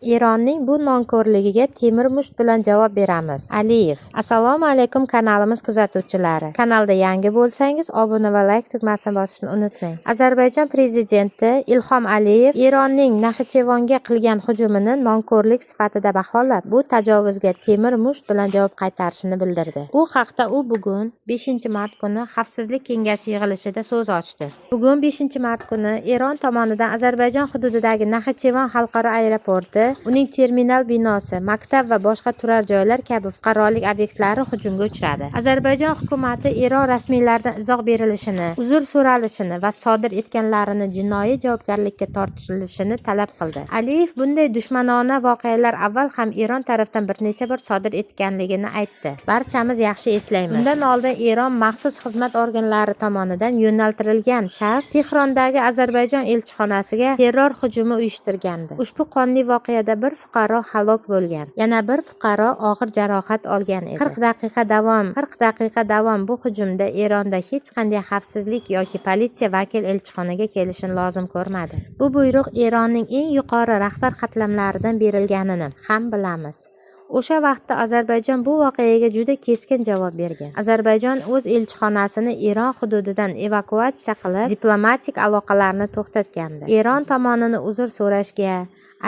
Eronning bu nonko'rligiga temir musht bilan javob beramiz. Aliyev. Assalomu alaykum kanalimiz kuzatuvchilari. Kanalda yangi bo'lsangiz, obuna va like tugmasini bosishni unutmang. Ozarbayjon prezidenti Ilhom Aliyev Eronning Naxchivanga qilgan hujumini nonko'rlik sifatida baholab, bu tajovuzga temir musht bilan javob qaytarishini bildirdi. Bu haqda u bugun 5-mart kuni Xavfsizlik kengashi yig'ilishida so'z ochdi. Bugun 5-mart kuni Eron tomonidan Ozarbayjon hududidagi Naxchivan xalqaro aeroporti, uning terminal binosi, maktab va boshqa turar joylar kabi fuqarolik obyektlari hujumga uchradi. Ozarbayjon hukumati Eron rasmiylaridan izoh berilishini, uzr so'ralishini va sodir etganlarini jinoiy javobgarlikka tortilishini talab qildi. Aliyev bunday dushmanona voqealar avval ham Eron tarafidan bir necha bor sodir etganligini aytdi. Barchamiz yaxshi eslaymiz. Bundan oldin Eron maxsus xizmat organlari tomonidan yo'naltirilgan shaxs Tehrondagi Ozarbayjon elchixonasiga terror hujumi uyushtirgandi. Ushbu qonli voqeada bir fuqaro halok bo'lgan, yana bir fuqaro og'ir jarohat olgan edi. 40 daqiqa davom bu hujumda Eronda hech qanday xavfsizlik yoki politsiya vakil elchixonaga kelishini lozim ko'rmadi. Bu buyruq Eronning eng yuqori rahbar qatlamlaridan berilganini ham bilamiz. O'sha vaqtda Ozarbayjon bu voqeaga juda keskin javob bergan. Ozarbayjon o'z elchixonasini Eron hududidan evakuatsiya qilib, diplomatik aloqalarni to'xtatgandi. Eron tomonini uzr so'rashga,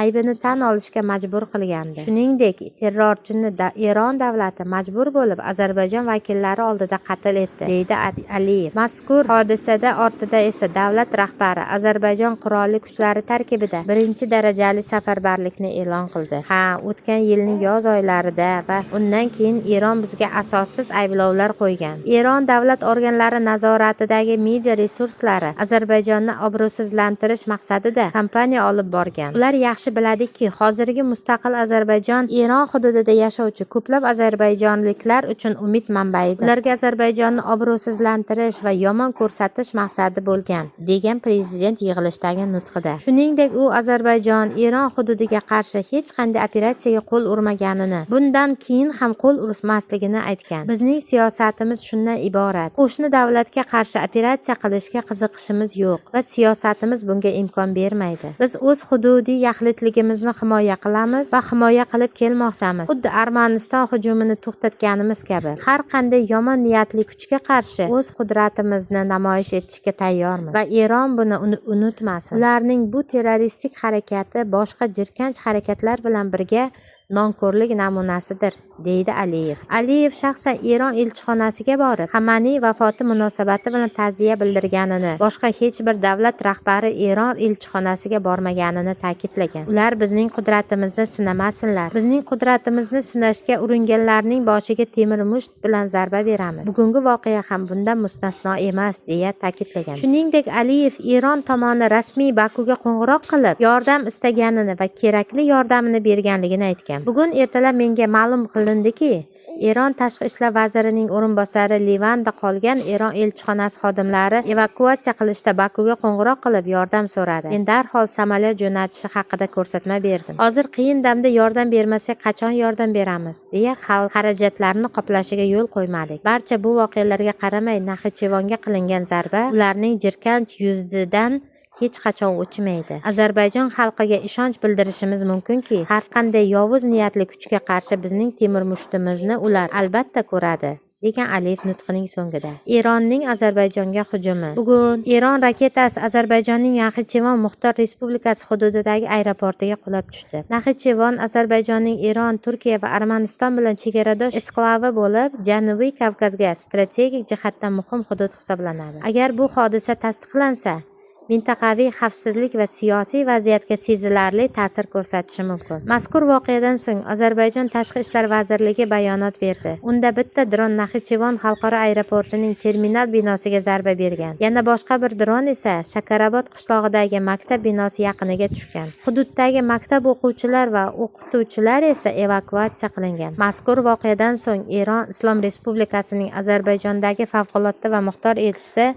aybini tan olishga majbur qilgandi. Shuningdek, terrorchini Eron davlati majbur bo'lib Ozarbayjon vakillari oldida qatl etdi, deydi Aliyev. Mazkur hodisada ortida esa davlat rahbari Ozarbayjon qurolli kuchlari tarkibida 1-darajali safarbarlikni e'lon qildi. O'tgan yilning yoz oylarida va undan keyin Eron bizga asossiz ayblovlar qo'ygan. Eron davlat organlari nazoratidagi media resurslari Ozarbayjonni obro'sizlantirish maqsadida kampaniya olib borgan. Ular yaxshi biladiki, hozirgi mustaqil Ozarbayjon Eron hududida yashovchi ko'plab ozarbayjonliklar uchun umid manbaidir. Ularga Ozarbayjonni obro'sizlantirish va yomon ko'rsatish maqsadi bo'lgan, degan prezident yig'ilishdagi nutqida. Shuningdek, u Ozarbayjon Eron hududiga qarshi hech qanday operatsiyaga qo'l urmaganini, bundan keyin ham qo'l urmasligini aytgan. Bizning siyosatimiz shundan iborat: qo'shni davlatga qarshi operatsiya qilishga qiziqishimiz yo'q va siyosatimiz bunga imkon bermaydi. Biz o'z hududiy yaxlitligimizni himoya qilamiz va himoya qilib kelmoqdamiz. Xuddi Armaniston hujumini to'xtatganimiz kabi har qanday yomon niyatli kuchga qarshi o'z qudratimizni namoyish etishga tayyormiz va Eron buni unutmasin. Ularning bu terroristik harakati boshqa jirkanch harakatlar bilan birga nonko'rlik namunasidir, deydi Aliyev. Aliyev shaxsan Eron elchixonasiga borib, Xamaniy vafoti munosabati bilan ta'ziya bildirganini, boshqa hech bir davlat rahbari Eron elchixonasiga bormaganini ta'kidlagan. Ular bizning qudratimizni sinamasinlar. Bizning qudratimizni sinashga uringanlarning boshiga temir musht bilan zarba beramiz. Bugungi voqea ham bundan mustasno emas, deya ta'kidlagan. Shuningdek, Aliyev Eron tomoni rasmiy Bakuga qo'ng'iroq qilib, yordam istaganini va kerakli yordamini berganligini aytgan. Bugun ertalab menga ma'lum qilindiki, Eron tashqi ishlar vazirining o'rinbosari Livanda qolgan Eron elchixonasi xodimlari evakuatsiya qilishda Bakuga qo'ng'iroq qilib yordam so'radi. Men darhol samolyot jo'natishi haqida ko'rsatma berdim. Hozir qiyin damda yordam bermasak qachon yordam beramiz, deya xalq xarajatlarini qoplashiga yo'l qo'ymadik. Barcha bu voqealarga qaramay, Naxchivanga qilingan zarba ularning jirkanch yuzidan hech qachon o'chmaydi. Ozarbayjon xalqiga ishonch bildirishimiz mumkinki, har qanday yovuz niyatli kuchga qarshi bizning temir mushtimizni ular albatta ko'radi, degan Aliyev nutqining so'ngida. Eronning Ozarbayjonga hujumi. Bugun Eron raketasi Ozarbayjonning Naxchivon Muxtor Respublikasi hududidagi aeroportiga qulab tushdi. Naxchivon Ozarbayjonning Eron, Turkiya va Armaniston bilan chegaradosh esklavi bo'lib, Janubiy Kavkazga strategik jihatdan muhim hudud hisoblanadi. Agar bu hodisa tasdiqlansa, mintaqaviy xavfsizlik va siyosiy vaziyatga sezilarli ta'sir ko'rsatishi mumkin. Mazkur voqeadan so'ng Ozarbayjon Tashqi ishlar vazirligi bayonot berdi. Unda bitta dron Naxchivon xalqaro aeroportining terminal binosiga zarba bergan. Yana boshqa bir dron esa Shakarobod qishlog'idagi maktab binosi yaqiniga tushgan. Hududdagi maktab o'quvchilar va o'qituvchilar esa evakuatsiya qilingan. Mazkur voqeadan so'ng Eron Islom Respublikasining Ozarbayjondagi favqulodda va muxtor elchisi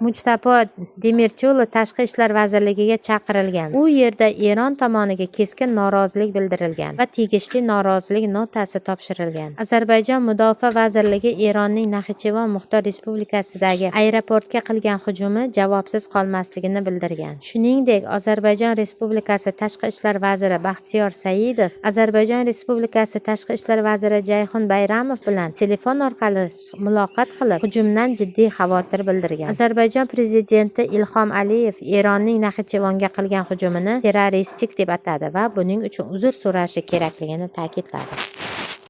Mujtabo Demirchi Cavusho'g'li Tashqi ishlar vazirligiga chaqirilgan. U yerda Eron tomoniga keskin norozilik bildirilgan va tegishli norozilik notasi topshirilgan. Ozarbayjon Mudofaa vazirligi Eronning Naxchivon Muxtor Respublikasidagi aeroportga qilgan hujumi javobsiz qolmasligini bildirgan. Shuningdek, Ozarbayjon Respublikasi Tashqi ishlar vaziri Baxtiyor Saidov Ozarbayjon Respublikasi Tashqi ishlar vaziri Jayxun Bayramov bilan telefon orqali muloqot qilib, hujumdan jiddiy xavotir bildirgan. Ozarbayjon prezidenti Ilhom Aliyev Eronning Naxchivonga qilgan hujumini terroristik deb atadi va buning uchun uzr so'rashi kerakligini ta'kidladi.